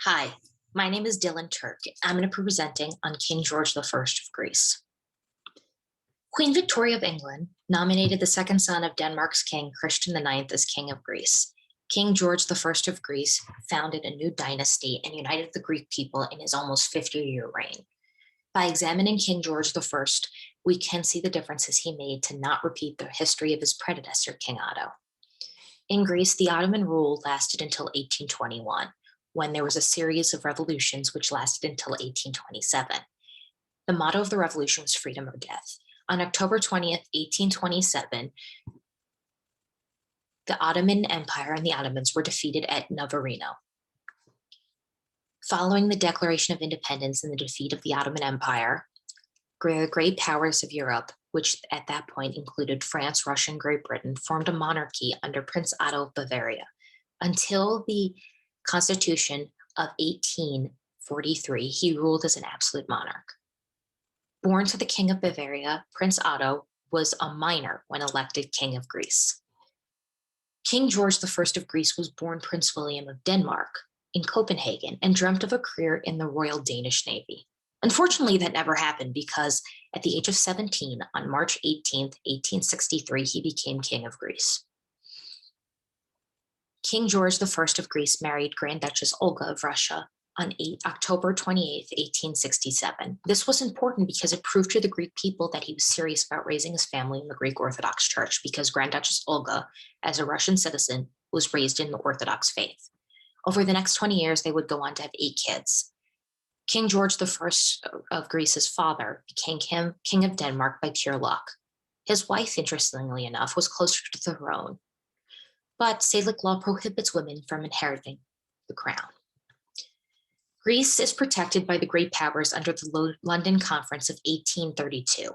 Hi, my name is Turk. I'm going to be presenting on King George I of Greece. Queen Victoria of England nominated the second son of Denmark's king, Christian IX, as king of Greece. King George I of Greece founded a new dynasty and united the Greek people in his almost 50-year reign. By examining King George I, we can see the differences he made to not repeat the history of his predecessor, King Otto. In Greece, the Ottoman rule lasted until 1821, when there was a series of revolutions which lasted until 1827. The motto of the revolution was freedom or death. On October 20th, 1827, the Ottoman Empire and the Ottomans were defeated at Navarino. Following the Declaration of Independence and the defeat of the Ottoman Empire, the great powers of Europe, which at that point included France, Russia, and Great Britain, formed a monarchy under Prince Otto of Bavaria. Until the Constitution of 1843, he ruled as an absolute monarch. Born to the King of Bavaria, Prince Otto was a minor when elected King of Greece. King George I of Greece was born Prince William of Denmark in Copenhagen and dreamt of a career in the Royal Danish Navy. Unfortunately, that never happened because at the age of 17, on March 18, 1863, he became King of Greece. King George I of Greece married Grand Duchess Olga of Russia on October 28, 1867. This was important because it proved to the Greek people that he was serious about raising his family in the Greek Orthodox Church, because Grand Duchess Olga, as a Russian citizen, was raised in the Orthodox faith. Over the next 20 years, they would go on to have 8 kids. King George I of Greece's father became King of Denmark by pure luck. His wife, interestingly enough, was closer to the throne, but Salic law prohibits women from inheriting the crown. Greece is protected by the great powers under the London Conference of 1832.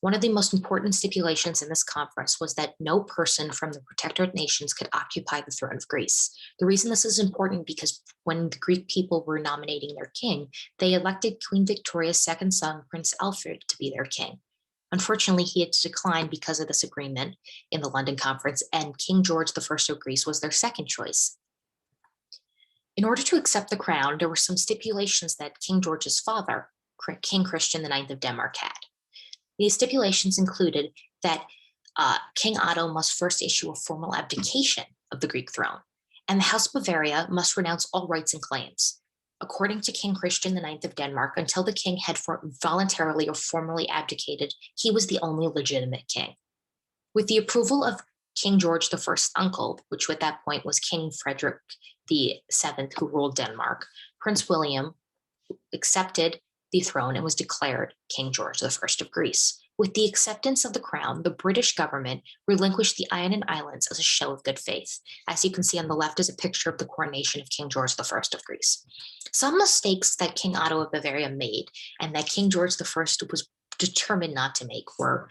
One of the most important stipulations in this conference was that no person from the protectorate nations could occupy the throne of Greece. The reason this is important because when the Greek people were nominating their king, they elected Queen Victoria's second son, Prince Alfred, to be their king. Unfortunately, he had to decline because of this agreement in the London Conference, and King George I of Greece was their second choice. In order to accept the crown, there were some stipulations that King George's father, King Christian IX of Denmark, had. These stipulations included that King Otto must first issue a formal abdication of the Greek throne, and the House of Bavaria must renounce all rights and claims. According to King Christian IX of Denmark, until the king had voluntarily or formally abdicated, he was the only legitimate king. With the approval of King George I's uncle, which at that point was King Frederick VII, who ruled Denmark, Prince William accepted the throne and was declared King George I of Greece. With the acceptance of the crown, the British government relinquished the Ionian Islands as a show of good faith. As you can see on the left is a picture of the coronation of King George I of Greece. Some mistakes that King Otto of Bavaria made and that King George I was determined not to make were,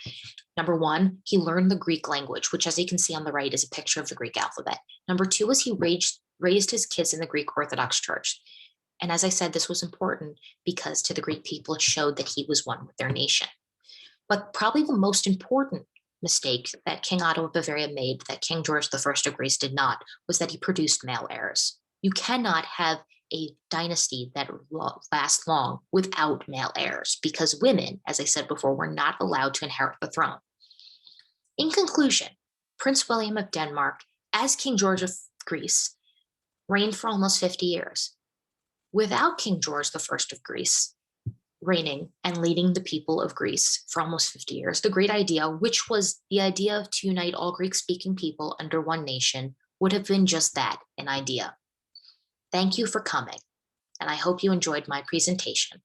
number one, he learned the Greek language, which, as you can see on the right, is a picture of the Greek alphabet. Number two is he raised his kids in the Greek Orthodox Church. And as I said, this was important because to the Greek people, it showed that he was one with their nation. But probably the most important mistake that King Otto of Bavaria made that King George I of Greece did not was that he produced male heirs. You cannot have a dynasty that lasts long without male heirs because women, as I said before, were not allowed to inherit the throne. In conclusion, Prince William of Denmark, as King George of Greece, reigned for almost 50 years. Without King George I of Greece reigning and leading the people of Greece for almost 50 years, the great idea, which was the idea to unite all Greek-speaking people under one nation, would have been just that, an idea. Thank you for coming, and I hope you enjoyed my presentation.